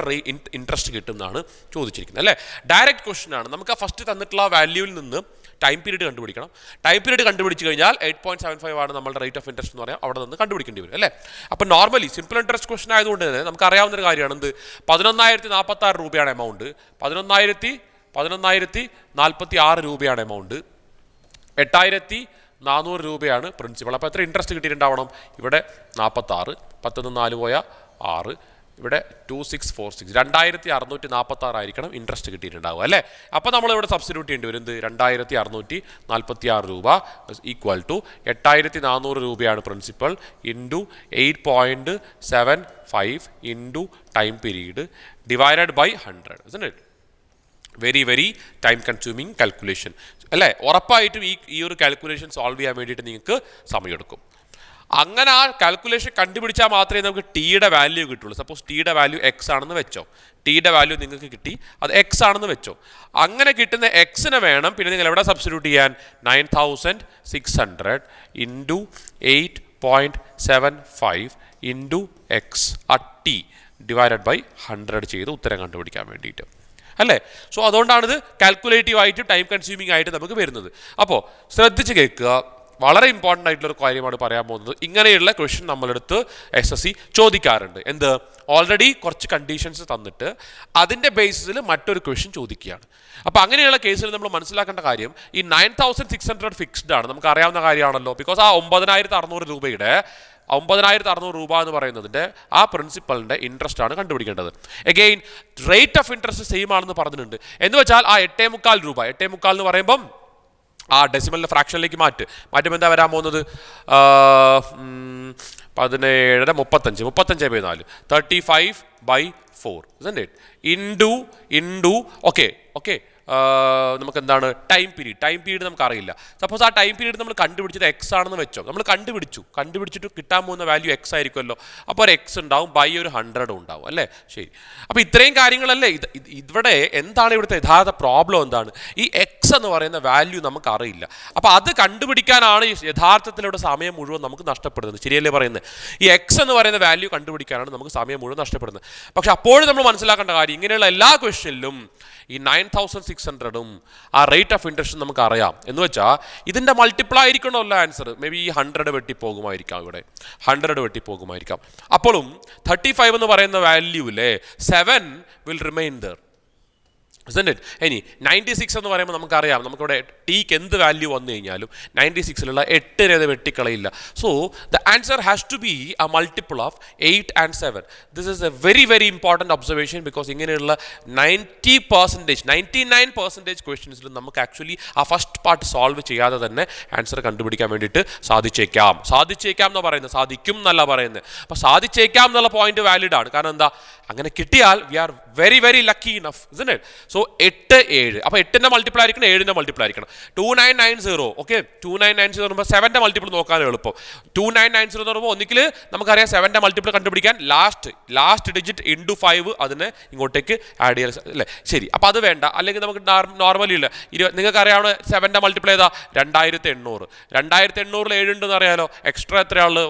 ഇൻട്രസ്റ്റ് കിട്ടും എന്നാണ് ചോദിച്ചിരിക്കുന്നത് അല്ലേ? ഡയറക്റ്റ് ക്വസ്റ്റൻ ആണ്. നമുക്ക് ആ ഫസ്റ്റ് തന്നിട്ടുള്ള വാല്യൂവിൽ നിന്ന് ടൈം പീരീഡ് കണ്ടുപിടിക്കണം. ടൈം പീരീഡ് കണ്ടുപിടിച്ച് കഴിഞ്ഞാൽ 8.75 ആണ് നമ്മുടെ റേറ്റ് ഓഫ് ഇൻട്രസ്റ്റ് എന്ന് പറയാം. അവിടെ നിന്ന് കണ്ടുപിടിക്കേണ്ടി വരും അല്ലേ? അപ്പോൾ നോർമലി സിമ്പിൾ ഇൻട്രസ്റ്റ് ക്വസ്റ്റൻ ആയതുകൊണ്ട് തന്നെ നമുക്ക് അറിയാവുന്ന ഒരു കാര്യമാണ് എന്ത്, 11,046 രൂപയാണ് എമൗണ്ട്, 11,046 രൂപയാണ് എമൗണ്ട്, 8,400 രൂപയാണ് പ്രിൻസിപ്പൾ. അപ്പോൾ എത്ര ഇൻട്രസ്റ്റ് കിട്ടിയിട്ടുണ്ടാവണം? ഇവിടെ 46, 10 4 പോയ 6, ഇവിടെ 2646, 2,646 ആയിരിക്കണം ഇൻട്രസ്റ്റ് കിട്ടിയിട്ടുണ്ടാവുക അല്ലേ? അപ്പോൾ നമ്മളിവിടെ സബ്സ്റ്റിറ്റ്യൂട്ട് ചെയ്യേണ്ടി വരും. എന്ത്, 2,646 രൂപ ഈക്വൽ ടു 8,400 രൂപയാണ് principal into 8.75 into time period divided by 100. Very very time consuming calculation അല്ലേ? ഉറപ്പായിട്ടും ഈ ഒരു കാൽക്കുലേഷൻ സോൾവ് ചെയ്യാൻ വേണ്ടിയിട്ട് നിങ്ങൾക്ക് സമയമെടുക്കും. അങ്ങനെ ആ കാൽക്കുലേഷൻ കണ്ടുപിടിച്ചാൽ മാത്രമേ നമുക്ക് ടിയുടെ വാല്യൂ കിട്ടുള്ളൂ. സപ്പോസ് ടിയുടെ വാല്യൂ എക്സ് ആണെന്ന് വെച്ചോ, ടിയുടെ വാല്യൂ നിങ്ങൾക്ക് കിട്ടി, അത് എക്സ് ആണെന്ന് വെച്ചോ. അങ്ങനെ കിട്ടുന്ന എക്സിനെ വേണം പിന്നെ നിങ്ങൾ എവിടെ സബ്സ്റ്റിറ്റ്യൂട്ട് ചെയ്യാൻ? 9,600 ഇൻറ്റു 8.75 ഇൻറ്റു എക്സ് ആ ടി ഡിവൈഡഡ് ബൈ 100 ചെയ്ത് ഉത്തരം കണ്ടുപിടിക്കാൻ വേണ്ടിയിട്ട് അല്ലേ? സോ അതുകൊണ്ടാണിത് കാൽക്കുലേറ്റീവ് ആയിട്ട് ടൈം കൺസ്യൂമിങ് ആയിട്ട് നമുക്ക് വരുന്നത്. അപ്പോൾ ശ്രദ്ധിച്ച് കേൾക്കുക, വളരെ ഇമ്പോർട്ടൻ്റ് ആയിട്ടുള്ളൊരു കാര്യമാണ് പറയാൻ പോകുന്നത്. ഇങ്ങനെയുള്ള ക്വസ്റ്റ്യൻ നമ്മളെടുത്ത് SSC ചോദിക്കാറുണ്ട്. എന്ത്, ഓൾറെഡി കുറച്ച് കണ്ടീഷൻസ് തന്നിട്ട് അതിൻ്റെ ബേസിസിൽ മറ്റൊരു ക്വസ്റ്റ്യൻ ചോദിക്കുകയാണ്. അപ്പോൾ അങ്ങനെയുള്ള കേസിൽ നമ്മൾ മനസ്സിലാക്കേണ്ട കാര്യം, ഈ 9,600 ഫിക്സ്ഡ് ആണ്, നമുക്ക് അറിയാവുന്ന കാര്യമാണല്ലോ. ബിക്കോസ് ആ 9,600 രൂപയുടെ 9,600 രൂപ എന്ന് പറയുന്നതിൻ്റെ ആ പ്രിൻസിപ്പലിൻ്റെ ഇൻട്രസ്റ്റ് ആണ് കണ്ടുപിടിക്കേണ്ടത്. Again rate of interest same ആണെന്ന് പറഞ്ഞിട്ടുണ്ട്. എന്ന് വെച്ചാൽ ആ 8.25 രൂപ, 8.25 എന്ന് പറയുമ്പം ആ ഡെസിമലിൻ്റെ ഫ്രാക്ഷനിലേക്ക് മാറ്റുമ്പോൾ എന്താ വരാൻ പോകുന്നത്? 17 35 35/4 ഇൻറ്റു ഓക്കെ നമുക്ക് എന്താണ് ടൈം പീരീഡ് നമുക്ക് അറിയില്ല. സപ്പോസ് ആ ടൈം പീരീഡ് നമ്മൾ കണ്ടുപിടിച്ചത് എക്സ് ആണെന്ന് വെച്ചോ. നമ്മൾ കണ്ടുപിടിച്ചിട്ട് കിട്ടാൻ പോകുന്ന വാല്യൂ എക്സ് ആയിരിക്കുമല്ലോ. അപ്പോൾ ഒരു എക്സ് ഉണ്ടാവും, ബൈ ഒരു 100 ഉണ്ടാവും അല്ലേ? ശരി, അപ്പോൾ ഇത്രയും കാര്യങ്ങളല്ലേ. ഇവിടെ എന്താണ് ഇവിടുത്തെ യഥാർത്ഥ പ്രോബ്ലം? എന്താണ്, ഈ എക്സ് എന്ന് പറയുന്ന വാല്യൂ നമുക്ക് അറിയില്ല. അപ്പോൾ അത് കണ്ടുപിടിക്കാനാണ് യഥാർത്ഥത്തിൽ ഇവിടെ സമയം മുഴുവൻ നമുക്ക് നഷ്ടപ്പെടുന്നത്. ശരിയല്ലേ പറയുന്നത്? ഈ എക്സ് എന്ന് പറയുന്ന വാല്യൂ കണ്ടുപിടിക്കാനാണ് നമുക്ക് സമയം മുഴുവൻ നഷ്ടപ്പെടുന്നത്. പക്ഷെ അപ്പോഴും നമ്മൾ മനസ്സിലാക്കേണ്ട കാര്യം, ഇങ്ങനെയുള്ള എല്ലാ ക്വസ്റ്റ്യനിലും ഈ 9,600 ആ റേറ്റ് ഓഫ് ഇൻട്രസ്റ്റ് നമുക്ക് അറിയാം. എന്ന് വെച്ചാൽ ഇതിൻ്റെ മൾട്ടിപ്പിൾ ആയിരിക്കണമല്ലോ ആൻസർ. മേ ബി ഈ 100 വെട്ടിപ്പോകുമായിരിക്കാം, ഇവിടെ 100 വെട്ടിപ്പോകുമായിരിക്കാം. അപ്പോഴും 35 എന്ന് പറയുന്ന വാല്യൂവിലെ 7 വിൽ റിമെയിൻ ദർ. ഇനി 96 എന്ന് പറയുമ്പോൾ നമുക്കറിയാം, നമുക്കിവിടെ ടിക്ക് എന്ത് വാല്യൂ വന്നു കഴിഞ്ഞാലും 96ലുള്ള 8 അത് വെട്ടിക്കളയില്ല. So the answer has to be a multiple of 8 and 7. This is a very very important observation. Because ഇങ്ങനെയുള്ള 99% ക്വസ്റ്റ്യൻസിലും നമുക്ക് ആക്ച്വലി ആ ഫസ്റ്റ് പാർട്ട് സോൾവ് ചെയ്യാതെ തന്നെ ആൻസർ കണ്ടുപിടിക്കാൻ വേണ്ടിയിട്ട് സാധിച്ചേക്കാം എന്ന് പറയുന്നത്, സാധിക്കും എന്നല്ല പറയുന്നത്. അപ്പോൾ സാധിച്ചേക്കാം എന്നുള്ള പോയിന്റ് വാലിഡ് ആണ്. കാരണം എന്താ, അങ്ങനെ കിട്ടിയാൽ we are very very lucky enough, isn't it? So 8 7, അപ്പോൾ 8ന്റെ മൾട്ടിപ്പിൾ ആയിരിക്കണം, 7ന്റെ മൾട്ടിപ്പിൾ ആയിരിക്കണം. 2990, ഓക്കെ, 2990 എന്ന് പറയുമ്പോൾ 7ന്റെ മൾട്ടിപ്പിൾ നോക്കാൻ എളുപ്പം. 2990 എന്ന് പറയുമ്പോൾ ഒന്നിക്കിൽ നമുക്കറിയാം 7ന്റെ മൾട്ടിപ്പിൾ കണ്ടുപിടിക്കാൻ ലാസ്റ്റ് ഡിജിറ്റ് ഇൻറ്റു 5 അതിനെ ഇങ്ങോട്ടേക്ക് ആഡ് ചെയ്യാൻ അല്ലേ? ശരി, അപ്പോൾ അത് വേണ്ട. അല്ലെങ്കിൽ നമുക്ക് നോർമലി ഇല്ല, നിങ്ങൾക്ക് അറിയാവുന്ന 7ന്റെ മൾട്ടിപ്പിൾ ഏതാ? 2800. 2800 7 ഉണ്ടെന്ന് അറിയാലോ. എക്സ്ട്രാ എത്രയാണുള്ളത്?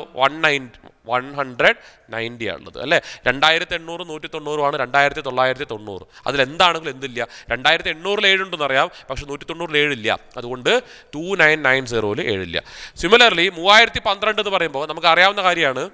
190 ആണുള്ളത് അല്ലേ? 2800 190 ആണ് 2990. അതിലെന്താണെങ്കിലും എന്തില്ല, 2800 7 ഉണ്ടെന്ന് അറിയാം, പക്ഷെ 190 7 ഇല്ല. അതുകൊണ്ട് 2990 7 ഇല്ല. സിമിലർലി 3012 എന്ന് പറയുമ്പോൾ നമുക്ക് അറിയാവുന്ന കാര്യമാണ്.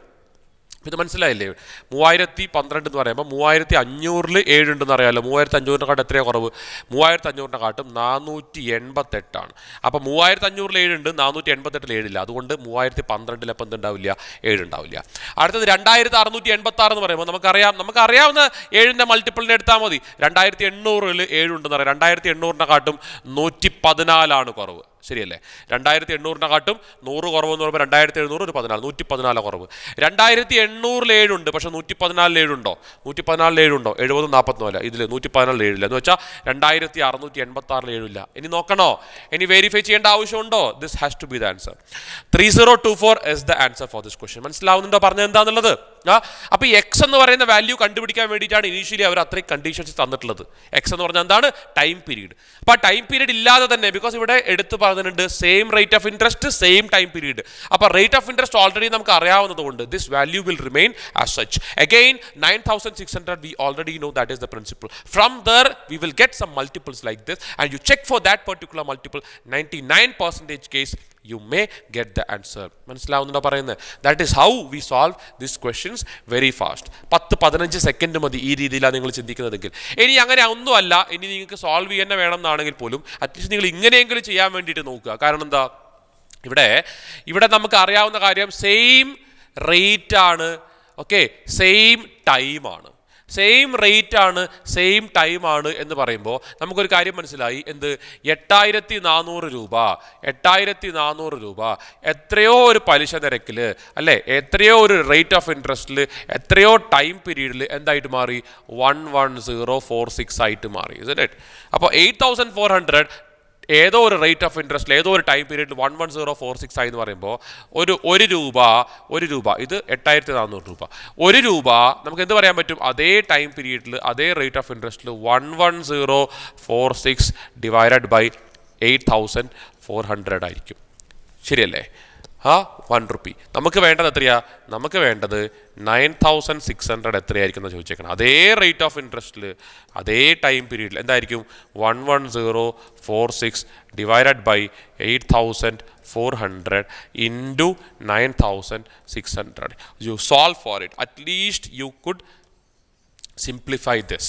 ഇത് മനസ്സിലായില്ലേ? 3012 എന്ന് പറയുമ്പോൾ 3500 7 ഉണ്ടെന്ന് അറിയാമല്ലോ. 3500 എത്രയാണ് കുറവ്? 3500 488 ആണ്. അപ്പോൾ 3500 7 ഉണ്ട്, 488 7 ഇല്ല. അതുകൊണ്ട് 3012 അപ്പം എന്തുണ്ടാവില്ല? 7 ഉണ്ടാവില്ല. അടുത്തത് 2686 എന്ന് പറയുമ്പോൾ നമുക്കറിയാവുന്ന 7ന്റെ മൾട്ടിപ്പിളിനെ എടുത്താൽ മതി. 2800 7 ഉണ്ടെന്ന് അറിയാം. 2800 114 കുറവ്. ശരിയല്ലേ? 2800 100 കുറവെന്ന് പറയുമ്പോൾ 2700 ഒരു 14 114 കുറവ്. 2800 ഉണ്ട്, പക്ഷെ 114 ഉണ്ടോ? 114 ഉണ്ടോ? 70 44 ഇതിൽ 114 ഇല്ല എന്ന് വെച്ചാൽ 2686 ഇല്ല. ഇനി നോക്കണോ? ഇനി വെരിഫൈ ചെയ്യേണ്ട ആവശ്യമുണ്ടോ? This has to be the answer. 3024 is the answer for this question. മനസ്സിലാവുന്നുണ്ടോ പറഞ്ഞത് എന്താണെന്നുള്ളത്? അപ്പൊ എക്സ് എന്ന് പറയുന്ന വാല്യൂ കണ്ടുപിടിക്കാൻ വേണ്ടിയിട്ടാണ് ഇനീഷ്യലി അവർ അത്രയും കണ്ടീഷൻസ് തന്നിട്ടുള്ളത്. എക്സ് എന്ന് പറഞ്ഞാൽ എന്താണ്? Time period. അപ്പൊ ആ ടൈം പീരീഡ് ഇല്ലാതെ തന്നെ, ബിക്കോസ് ഇവിടെ എടുത്ത് പറഞ്ഞിട്ടുണ്ട് same rate of interest same time period. അപ്പൊ റേറ്റ് ഓഫ് ഇൻട്രസ്റ്റ് ഓൾറെഡി നമുക്ക് അറിയാവുന്നത് കൊണ്ട് this value will remain as such. Again 9600 we already know that is the principle. From there we will get some multiples like this and you check for that particular multiple. 99% case you may get the answer. മനസ്സിലാവുന്നുണ്ടോ പറയുന്നത്? That is how we solve this questions very fast. 10-15 second മതി ഈ രീതിയിലാണ് നിങ്ങൾ ചിന്തിക്കുന്നതെങ്കിൽ. ഇനി അങ്ങനെ ഒന്നുമല്ല, ഇനി നിങ്ങൾക്ക് സോൾവ് ചെയ്യാൻ വേണം എന്നാണെങ്കിൽ പോലും അറ്റ്ലീസ്റ്റ് നിങ്ങൾ ഇങ്ങനെയെങ്കിലും ചെയ്യാൻ വേണ്ടിയിട്ട് നോക്കുക. കാരണം എന്താ, ഇവിടെ നമുക്ക് അറിയാവുന്ന കാര്യം സെയിം റേറ്റ് ആണ്, ഓക്കെ, സെയിം ടൈമാണ്. സെയിം റേറ്റ് ആണ്, സെയിം ടൈം ആണ് എന്ന് പറയുമ്പോൾ നമുക്കൊരു കാര്യം മനസ്സിലായി. എന്ത്? 8400 രൂപ എത്രയോ ഒരു പലിശ നിരക്കിൽ, അല്ലേ, എത്രയോ ഒരു റേറ്റ് ഓഫ് ഇൻട്രസ്റ്റിൽ, എത്രയോ ടൈം പീരീഡിൽ എന്തായിട്ട് മാറി? 11046 ആയിട്ട് മാറി. അപ്പോൾ 8400 ഏതോ ഒരു റേറ്റ് ഓഫ് ഇൻട്രസ്റ്റിൽ ഏതോ ഒരു ടൈം പീരീഡിൽ 11046 ആയി എന്ന് പറയുമ്പോൾ ഒരു രൂപ ഇത് 8400 രൂപ. 1 രൂപ നമുക്ക് എന്ത് പറയാൻ പറ്റും? അതേ ടൈം പീരീഡിൽ അതേ റേറ്റ് ഓഫ് ഇൻട്രസ്റ്റിൽ 11046 ഡിവൈഡഡ് ബൈ 8400 ആയിരിക്കും. ശരിയല്ലേ? 1 റുപ്പി. നമുക്ക് വേണ്ടത് എത്രയാ? നമുക്ക് വേണ്ടത് 9600 എത്രയായിരിക്കും എന്ന് ചോദിച്ചേക്കണം. അതേ റേറ്റ് ഓഫ് ഇൻട്രസ്റ്റിൽ അതേ ടൈം പീരീഡിൽ എന്തായിരിക്കും? 11046 divided by 8400 into 9600. You solve for it. At least you could simplify this.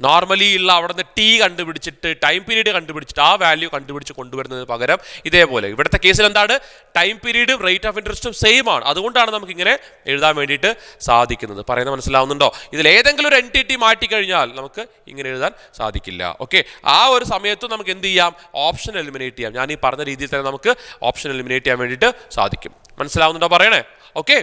Normally ഉള്ള അവിടെ നിന്ന് ടി കണ്ടുപിടിച്ചിട്ട് ടൈം പീരീഡ് കണ്ടുപിടിച്ചിട്ട് ആ വാല്യൂ കണ്ടുപിടിച്ച് കൊണ്ടുവരുന്നതിന് പകരം ഇതേപോലെ ഇവിടുത്തെ കേസിൽ എന്താണ്? ടൈം പീരീഡും റേറ്റ് ഓഫ് ഇൻട്രസ്റ്റും സെയിം ആണ്. അതുകൊണ്ടാണ് നമുക്ക് ഇങ്ങനെ എഴുതാൻ വേണ്ടിയിട്ട് സാധിക്കുന്നത്. പറയുന്നത് മനസ്സിലാവുന്നുണ്ടോ? ഇതിൽ ഏതെങ്കിലും ഒരു എൻറ്റിറ്റി മാറ്റിക്കഴിഞ്ഞാൽ നമുക്ക് ഇങ്ങനെ എഴുതാൻ സാധിക്കില്ല. ഓക്കെ, ആ ഒരു സമയത്ത് നമുക്ക് എന്ത് ചെയ്യാം? ഓപ്ഷൻ എലിമിനേറ്റ് ചെയ്യാം. ഞാൻ ഈ പറഞ്ഞ രീതിയിൽ തന്നെ നമുക്ക് ഓപ്ഷൻ എലിമിനേറ്റ് ചെയ്യാൻ വേണ്ടിയിട്ട് സാധിക്കും. മനസ്സിലാവുന്നുണ്ടോ പറയണേ? ഓക്കെ.